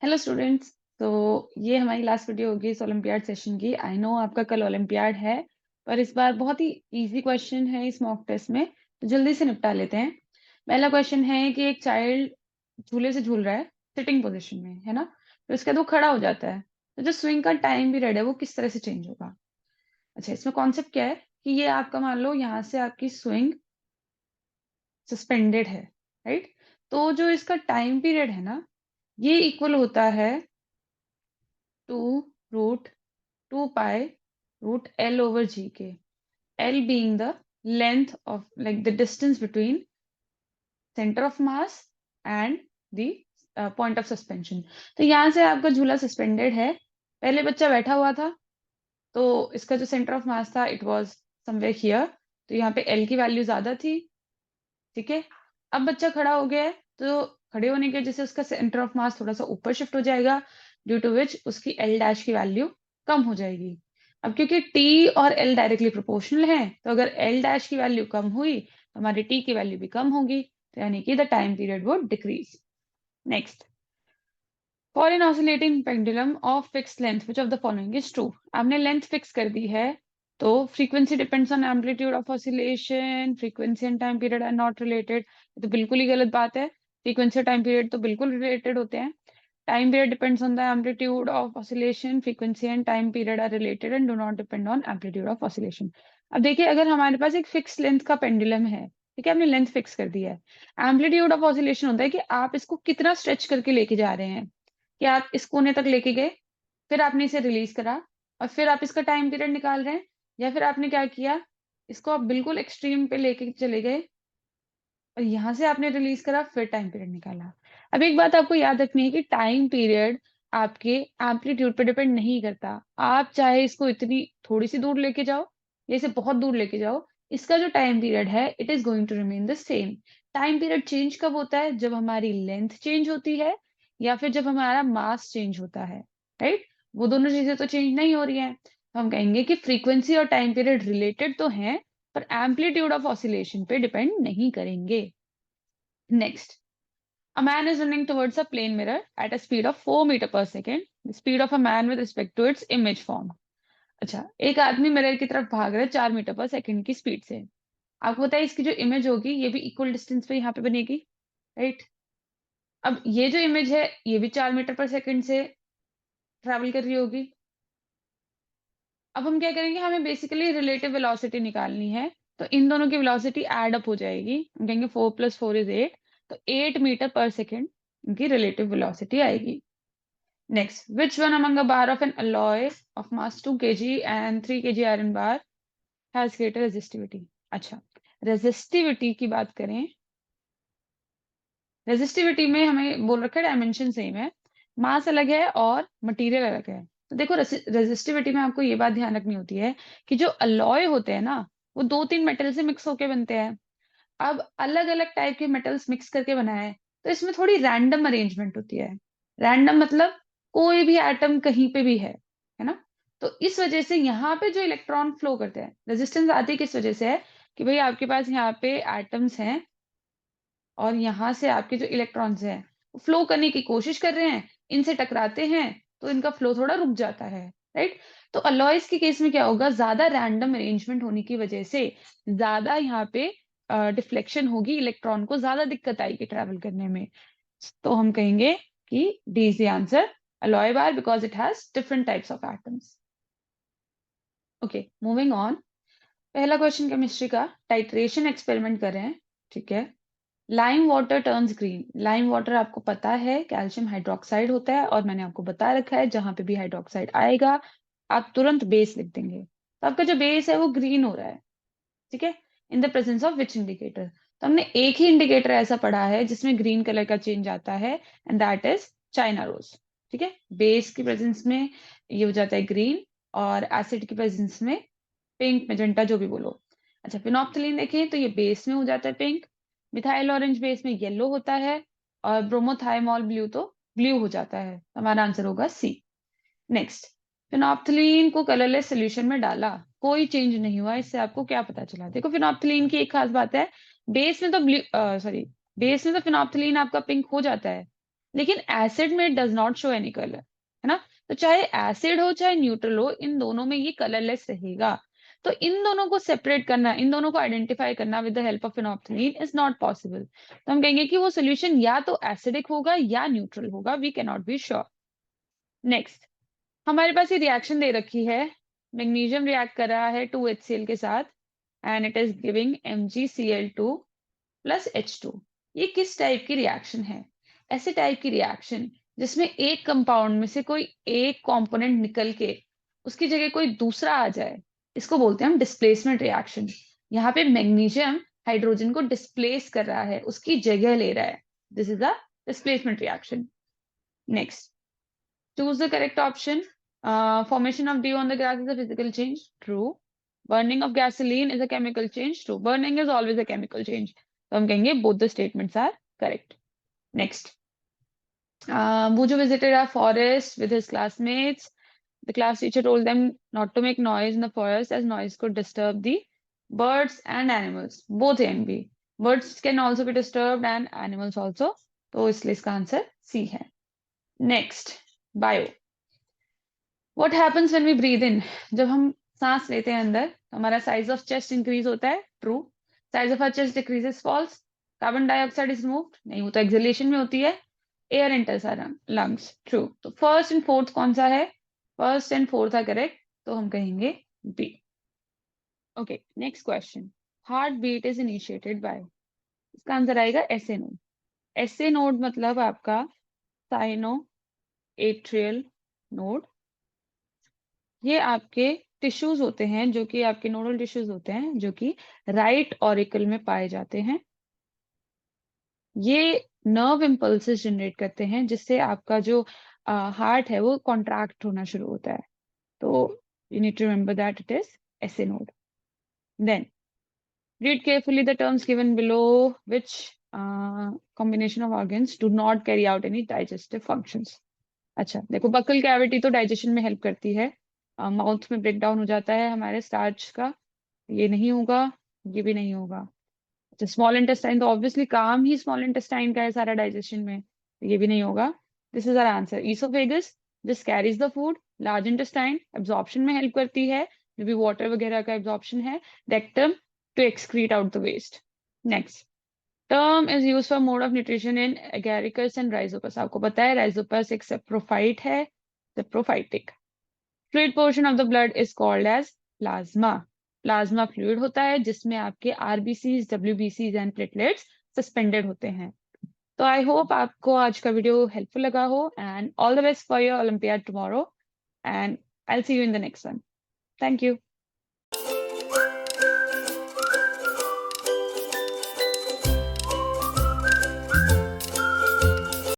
Hello students. तो ये हमारी लास्ट वीडियो होगी इस ओलंपियाड सेशन की। आई नो आपका कल ओलंपियाड है, पर इस बार बहुत ही इजी क्वेश्चन है इस मॉक टेस्ट में, तो जल्दी से निपटा लेते हैं। पहला क्वेश्चन है कि एक चाइल्ड झूले से झूल रहा है, सिटिंग पोजीशन में है ना। तो इसके बाद वो खड़ा हो जाता है, तो जो स्विंग का टाइम पीरियड है वो किस तरह से चेंज होगा। अच्छा, इसमें कॉन्सेप्ट क्या है कि ये आपका मान लो यहाँ से आपकी स्विंग सस्पेंडेड है, राइट। तो जो इसका टाइम पीरियड है ना, ये इक्वल होता है to root 2 pi root L over GK. L being the length of like the distance between center of mass and the point of suspension. तो यहाँ से आपका झूला सस्पेंडेड है, पहले बच्चा बैठा हुआ था, तो इसका जो सेंटर ऑफ मास था इट वाज समवेयर हियर, तो यहाँ पे L की वैल्यू ज्यादा थी। ठीक है, अब बच्चा खड़ा हो गया है, तो खड़े होने की वजह से उसका सेंटर ऑफ मास थोड़ा सा ऊपर शिफ्ट हो जाएगा, ड्यू टू विच उसकी एल डैश की वैल्यू कम हो जाएगी। अब क्योंकि टी और एल डायरेक्टली प्रोपोर्शनल है, तो अगर एल डैश की वैल्यू कम हुई तो हमारी टी की वैल्यू भी कम होगी, तो यानी कि the time period would decrease. Next, for an oscillating pendulum of fix length which of the following is true. आपने लेंथ फिक्स कर दी है, तो frequency depends on amplitude of oscillation, frequency and time period are not related. ये तो बिल्कुल ही गलत बात है, फ्रीक्वेंसी और टाइम पीरियड तो बिल्कुल रिलेटेड होते हैं। Time period depends on the amplitude of oscillation, frequency and time period are related and do not depend on amplitude of oscillation. अब देखिए, अगर हमारे पास एक फिक्स लेंथ का पेंडुलम है, ठीक है, आपने लेंथ फिक्स कर दी है, एम्पलीट्यूड ऑफ ऑसिलेशन होता है कि आप इसको कितना स्ट्रेच करके लेके जा रहे हैं, कि आप इस कोने तक लेके गए, फिर आपने इसे रिलीज करा, और फिर आप इसका टाइम पीरियड निकाल रहे हैं, या फिर आपने क्या किया, इसको आप बिल्कुल एक्सट्रीम पे लेके चले गए और यहां से आपने रिलीज करा, फिर टाइम पीरियड निकाला। अब एक बात आपको याद रखनी है कि टाइम पीरियड आपके एम्पलीट्यूड पे डिपेंड नहीं करता। आप चाहे इसको इतनी थोड़ी सी दूर लेके जाओ या इसे बहुत दूर लेके जाओ, इसका जो टाइम पीरियड है it is going to remain the same. Time period change कब होता है? जब हमारी लेंथ चेंज होती है या फिर जब हमारा मास चेंज होता है, राइट। वो दोनों चीजें तो चेंज नहीं हो रही हैं, तो हम कहेंगे कि फ्रीक्वेंसी और टाइम पीरियड रिलेटेड तो हैं, पर एम्पलीट्यूड ऑफ ऑसिलेशन पे डिपेंड नहीं करेंगे। Next, a man is running towards a plane mirror at a speed of 4 meter per second. The speed of a man with respect to its image form. अच्छा, एक आदमी mirror की तरफ भाग रहा है 4 मीटर पर सेकंड की स्पीड से। आपको पता है इसकी जो इमेज होगी ये भी इक्वल डिस्टेंस पे यहाँ पे बनेगी, राइट। अब ये जो इमेज है ये भी 4 मीटर पर सेकंड से ट्रैवल कर रही होगी। अब हम क्या करेंगे, हमें बेसिकली रिलेटिव वेलोसिटी निकालनी है, तो इन दोनों की वेलोसिटी ऐड अप हो जाएगी। हम कहेंगे 4 + 4 = 8, तो 8 मीटर पर सेकेंड इनकी रिलेटिव वेलोसिटी आएगी। Next, which one among a bar of an alloy of mass 2 kg and 3 kg iron bar has greater resistivity? अच्छा, रेजिस्टिविटी की बात करें, रेजिस्टिविटी में हमें बोल रखा है डायमेंशन सेम है, मास अलग है और मटेरियल अलग है। तो देखो, रेजिस्टिविटी में आपको ये बात ध्यान रखनी होती है कि जो अलॉय होते हैं ना, वो 2-3 मेटल से मिक्स होके बनते हैं। अब अलग अलग टाइप के मेटल्स मिक्स करके बनाए हैं, तो इसमें थोड़ी रैंडम अरेंजमेंट होती है। रैंडम मतलब कोई भी एटम कहीं पे भी है ना। तो इस वजह से यहाँ पे जो इलेक्ट्रॉन फ्लो करते हैं, रेजिस्टेंस आती किस वजह से है कि भाई आपके पास यहाँ पे एटम्स हैं और यहाँ से आपके जो इलेक्ट्रॉन्स हैं वो फ्लो करने की कोशिश कर रहे हैं, इनसे टकराते हैं, तो इनका फ्लो थोड़ा रुक जाता है, राइट। तो अलॉयज के केस में क्या होगा, ज्यादा रैंडम अरेंजमेंट होने की वजह से ज्यादा यहाँ पे डिफ्लेक्शन होगी, इलेक्ट्रॉन को ज्यादा दिक्कत आएगी ट्रैवल करने में। तो हम कहेंगे कि D is the answer, alloy bar, because it has different types of atoms. Okay, moving on. पहला क्वेश्चन केमिस्ट्री का, टाइट्रेशन एक्सपेरिमेंट कर रहे हैं, ठीक है। Lime water turns green. Lime water आपको पता है कैल्शियम हाइड्रोक्साइड होता है, और मैंने आपको बता रखा है जहां पे भी हाइड्रोक्साइड आएगा आप तुरंत बेस लिख देंगे, तो आपका जो बेस है वो ग्रीन हो रहा है, ठीक है। In the presence of which indicator? तो हमने एक ही इंडिकेटर ऐसा पढ़ा है जिसमें ग्रीन कलर का चेंज आता है, and that is China rose, ठीक है। बेस की प्रेजेंस में ये हो जाता है ग्रीन, और एसिड की प्रेजेंस में पिंक, मेजेंटा, जो भी बोलो। अच्छा, फिनोप्थलीन देखें तो ये बेस में हो जाता है पिंक, मिथाइल ऑरेंज बेस में येलो होता है, और ब्रोमोथाइमॉल ब्लू तो ब्लू हो जाता है। हमारा आंसर होगा सी। नेक्स्ट, फिनोप्थलीन को कलरलेस सोल्यूशन में डाला, कोई चेंज नहीं हुआ, इससे आपको क्या पता चला? देखो, फिनोप्थलीन की एक खास बात है, बेस में तो ब्लू, सॉरी, बेस में तो फिनोप्थलीन आपका पिंक हो जाता है, लेकिन एसिड में does not show any colour, है ना। तो चाहे एसिड हो चाहे न्यूट्रल हो, इन दोनों में ये कलरलेस रहेगा। तो इन दोनों को सेपरेट करना, इन दोनों को आइडेंटिफाई करना with the help of phenolphthalein is not possible. तो हम कहेंगे कि वो सोल्यूशन या तो एसिडिक होगा या न्यूट्रल होगा, we can not be sure. Next, हमारे पास ये रिएक्शन दे रखी है, मैग्नीशियम रिएक्ट कर रहा है 2HCl के साथ and it is giving MgCl2 plus H2। ये किस टाइप की रिएक्शन है? ऐसे टाइप की रिएक्शन जिसमें एक कंपाउंड में से कोई एक कंपोनेंट निकल के उसकी जगह कोई दूसरा आ जाए, इसको बोलते हैं हम डिस्प्लेसमेंट रिएक्शन। यहाँ पे मैग्नीशियम हाइड्रोजन को डिस्प्लेस कर रहा है, उसकी जगह ले रहा है। This is a displacement reaction. Next, choose the correct option. Formation of dew on the grass is a physical change. True. Burning of gasoline is a chemical change. True. Burning is always a chemical change. तो हम कहेंगे both the statements are correct. Next. Buju visited a forest with his classmates. The class teacher told them not to make noise in the forest as noise could disturb the birds and animals. Both A and B. Birds can also be disturbed and animals also. तो इसलिए इसका answer C है. Next. Bio. What happens when we breathe in? जब हम सांस लेते हैं अंदर, तो हमारा साइज ऑफ चेस्ट इंक्रीज होता है। True. Size of our chest decreases. False. Carbon dioxide is removed. नहीं, वो तो एक्सहेलेशन में होती है। Air enters our lungs. True. तो फर्स्ट एंड फोर्थ कौन सा है? First and fourth are correct, तो हम कहेंगे B. Okay, next question. Heart beat is initiated by, इसका आंसर आएगा एसए नोड। एसए नोड मतलब आपका साइनो एट्रियल नोड। ये आपके टिश्यूज होते हैं, जो कि आपके नोडल टिश्यूज होते हैं, जो कि राइट ऑरिकल में पाए जाते हैं। ये नर्व इम्पल्सेस जनरेट करते हैं, जिससे आपका जो हार्ट है वो कॉन्ट्रैक्ट होना शुरू होता है। तो you need to remember that it is SA node. Then read carefully the terms given below, which combination of organs do not carry out any digestive functions. अच्छा देखो, बकल कैविटी तो डाइजेशन में help करती है। Mouth में break down हो जाता है हमारे स्टार्च का, ये नहीं होगा, ये भी नहीं होगा। अच्छा, स्मॉल इंटेस्टाइन तो ऑब्वियसली काम ही स्मॉल इंटेस्टाइन का है सारा डाइजेशन में, तो ये भी नहीं होगा। This is our answer. Oesophagus this carries the food. Large intestine absorption में हेल्प करती है, जो भी वाटर वगैरह का एब्जॉर्प्शन है। Rectum to excrete out the waste. Next, term is use for mode of nutrition in Agaricus and Rhizopus. आपको पता है राइजोपस एक सेप्रोफाइट है, saprophytic. Fluid portion of the blood is called as plasma. Plasma fluid होता है जिसमें आपके RBCs, डब्ल्यूबीसीज and platelets suspended होते हैं। तो आई होप आपको आज का वीडियो हेल्पफुल लगा हो, and all the best for your olympiad tomorrow, and I will see you in the next one. Thank you.